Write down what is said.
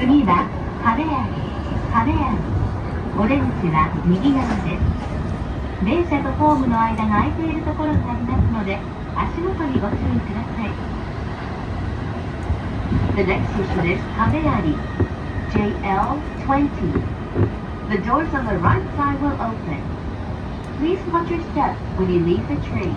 次は壁あり、壁あり。お出口は右側です。電車とホームの間が空いているところがありますので、足元にご注意ください。The next station is 壁あり JL20. The doors on the right side will open. Please watch your steps when you leave the train.